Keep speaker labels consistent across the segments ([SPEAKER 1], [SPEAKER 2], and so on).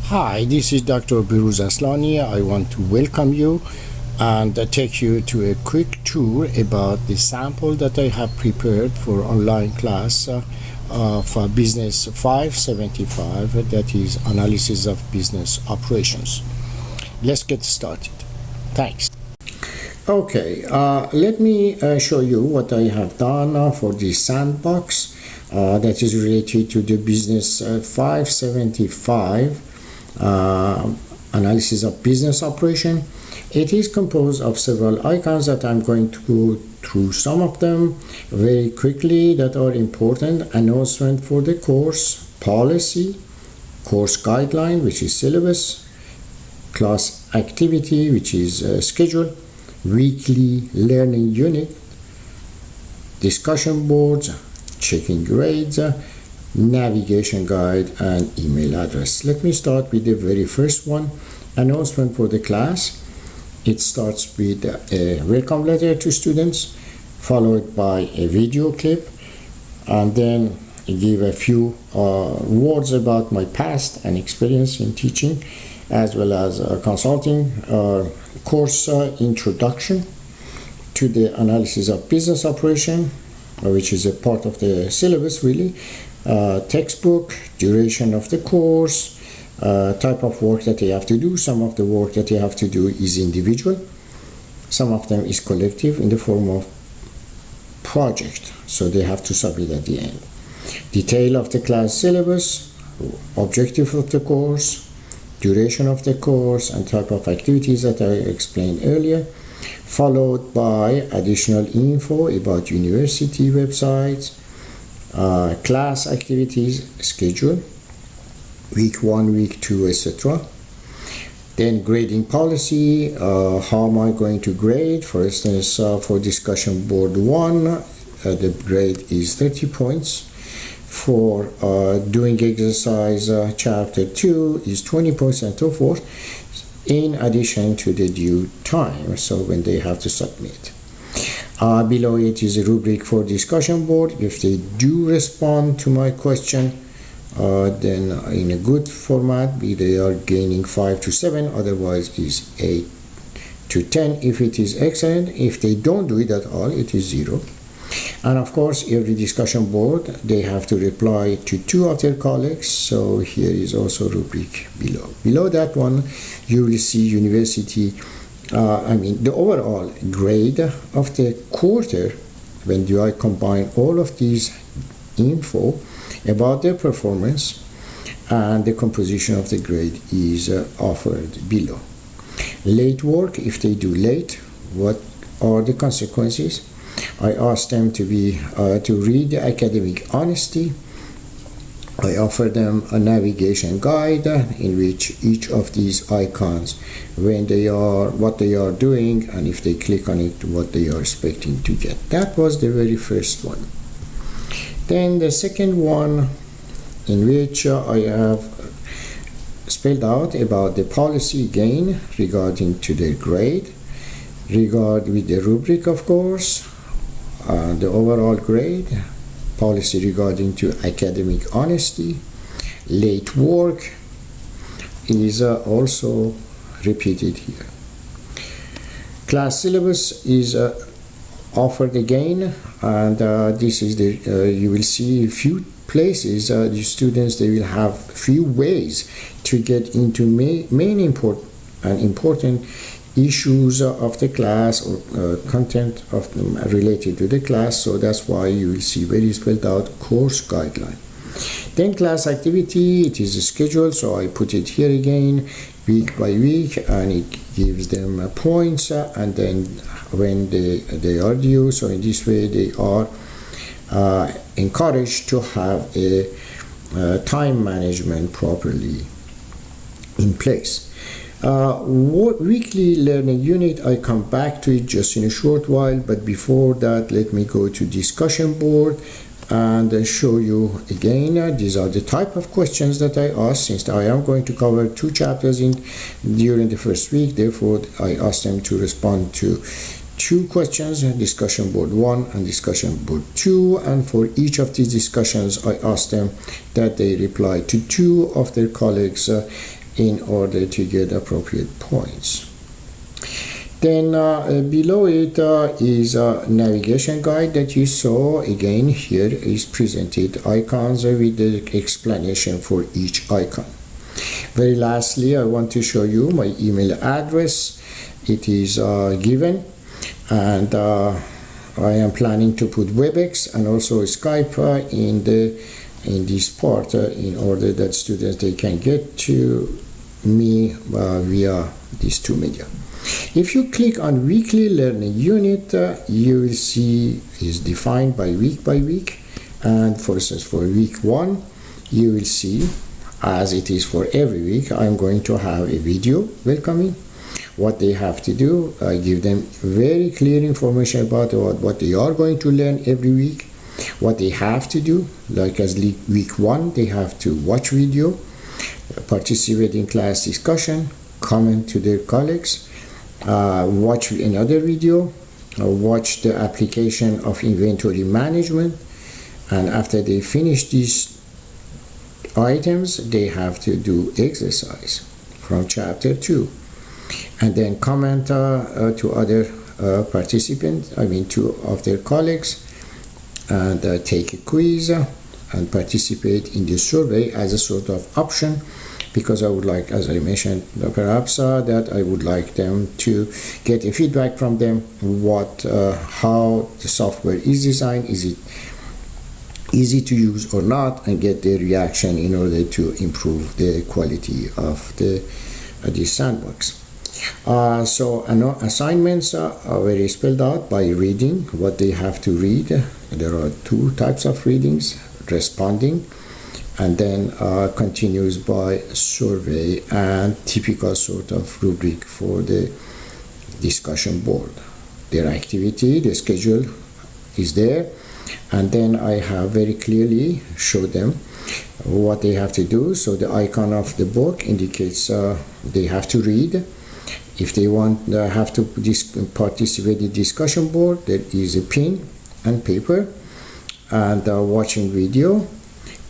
[SPEAKER 1] Hi, this is Dr. Biruz Aslani. I want to welcome you and take you to a quick tour about the sample that I have prepared for online class for Business 575, that is Analysis of Business Operations. Let's get started. Thanks. Okay, let me show you what I have done for the sandbox that is related to the Business 575 analysis of business operation. It is composed of several icons that I'm going to go through some of them very quickly that are important. Announcement for the course, policy, course guideline, which is syllabus, class activity, which is schedule, weekly learning unit, discussion boards, checking grades, navigation guide, and email address. Let me start with the very first one, announcement for the class. It starts with a welcome letter to students, followed by a video clip, and then give a few words about my past and experience in teaching, as well as consulting, course introduction to the analysis of business operation, which is a part of the syllabus really, textbook, duration of the course, type of work that they have to do. Some of the work that they have to do is individual, some of them is collective in the form of project, so they have to submit at the end. Detail of the class syllabus, objective of the course, duration of the course, and type of activities that I explained earlier, followed by additional info about university websites, class activities, schedule, week 1, week 2, etc. Then grading policy, how am I going to grade? For instance, for discussion board 1, the grade is 30 points. For doing exercise chapter 2 is 20 points, and so forth, in addition to the due time, so when they have to submit. Below it is a rubric for discussion board. If they do respond to my question, then in a good format, they are gaining 5 to 7, otherwise is 8 to 10 if it is excellent. If they don't do it at all, it is 0. And of course, every discussion board, they have to reply to 2 of their colleagues, so here is also rubric below. Below that one, you will see university, the overall grade of the quarter. When do I combine all of these info about their performance, and the composition of the grade is offered below. Late work, if they do late, what are the consequences? I asked them to read the academic honesty. I offer them a navigation guide in which each of these icons, what they are doing, and if they click on it, what they are expecting to get. That was the very first one. Then the second one, in which I have spelled out about the policy again regarding to their grade, with the rubric, of course, the overall grade, policy regarding to academic honesty, late work is also repeated here. Class syllabus is offered again, and this is you will see a few places the students, they will have few ways to get into main important issues of the class, or content of them related to the class. So that's why you will see very spelled out course guideline. Then class activity, it is a schedule, so I put it here again, week by week, and it gives them points, and then when they are due, so in this way they are encouraged to have a time management properly in place. Weekly learning unit, I come back to it just in a short while, but before that, let me go to discussion board and show you again. These are the type of questions that I asked, since I am going to cover 2 chapters during the first week. Therefore, I asked them to respond to 2 questions, discussion board 1 and discussion board 2, and for each of these discussions I asked them that they reply to 2 of their colleagues in order to get appropriate points. Then below it is a navigation guide that you saw. Again, here is presented icons with the explanation for each icon. Very lastly, I want to show you my email address. It is given, and I am planning to put WebEx and also Skype in this part in order that students they can get to me via these two media. If you click on weekly learning unit, you will see is defined by week, and for instance for week 1 you will see, as it is for every week, I'm going to have a video welcoming. What they have to do, I give them very clear information about what they are going to learn every week, what they have to do, like as week 1 they have to watch video, participate in class discussion, comment to their colleagues, watch another video, watch the application of inventory management, and after they finish these items they have to do exercise from chapter 2, and then comment to other participants, two of their colleagues, and take a quiz and participate in the survey as a sort of option, because I would like, as I mentioned, perhaps that I would like them to get a feedback from them how the software is designed, is it easy to use or not, and get their reaction in order to improve the quality of the sandbox. So assignments are very spelled out by reading what they have to read. There are 2 types of readings: responding, and then continues by survey and typical sort of rubric for the discussion board. Their activity, the schedule is there, and then I have very clearly showed them what they have to do. So the icon of the book indicates they have to read. If they want have to participate in the discussion board, there is a pen and paper, and watching video,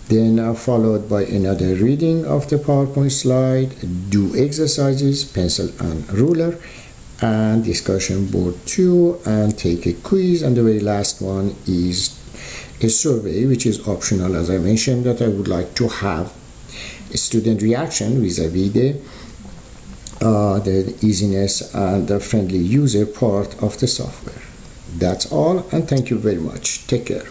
[SPEAKER 1] then followed by another reading of the PowerPoint slide, do exercises, pencil and ruler, and discussion board 2, and take a quiz, and the very last one is a survey, which is optional, as I mentioned, that I would like to have a student reaction vis-a-vis the easiness and the friendly user part of the software. That's all, and thank you very much. Take care.